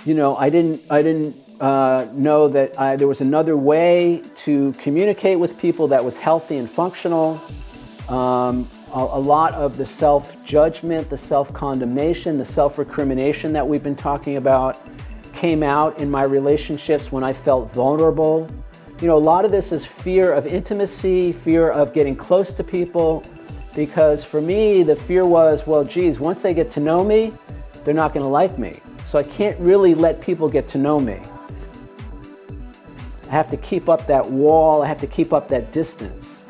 I didn't know that there was another way to communicate with people that was healthy and functional. A lot of the self-judgment, the self-condemnation, the self-recrimination that we've been talking about came out in my relationships when I felt vulnerable. A lot of this is fear of intimacy, fear of getting close to people, because for me, the fear was, well, geez, once they get to know me, they're not going to like me. So I can't really let people get to know me. I have to keep up that wall, I have to keep up that distance.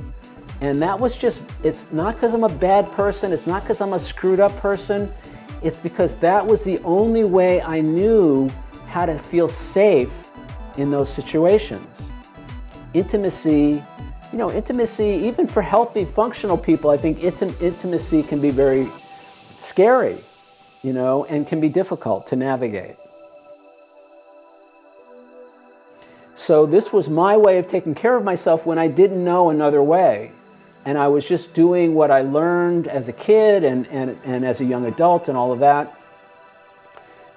And that was just, it's not because I'm a bad person, it's not because I'm a screwed up person, it's because that was the only way I knew how to feel safe in those situations. Intimacy, even for healthy, functional people, I think intimacy can be very scary, and can be difficult to navigate. So this was my way of taking care of myself when I didn't know another way. And I was just doing what I learned as a kid and as a young adult and all of that.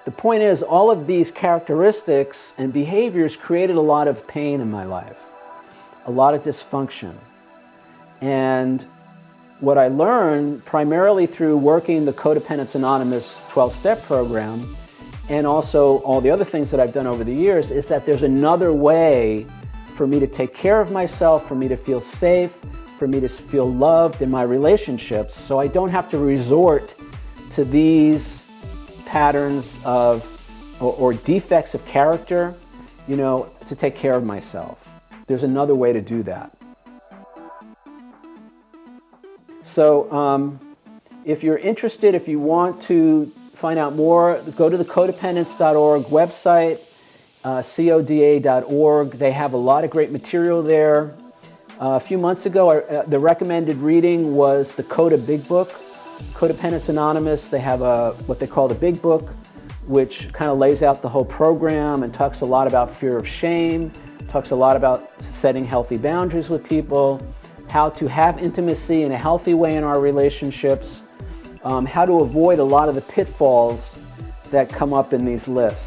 The point is, all of these characteristics and behaviors created a lot of pain in my life, a lot of dysfunction. And what I learned, primarily through working the Codependence Anonymous 12-step program, and also all the other things that I've done over the years, is that there's another way for me to take care of myself, for me to feel safe, for me to feel loved in my relationships, so I don't have to resort to these patterns of or defects of character, to take care of myself. There's another way to do that. So if you're interested, if you want to find out more, go to the codependence.org website, coda.org. They have a lot of great material there. A few months ago, the recommended reading was the Coda Big Book, Codependence Anonymous. They have what they call the Big Book, which kind of lays out the whole program and talks a lot about fear of shame, talks a lot about setting healthy boundaries with people, how to have intimacy in a healthy way in our relationships, how to avoid a lot of the pitfalls that come up in these lists.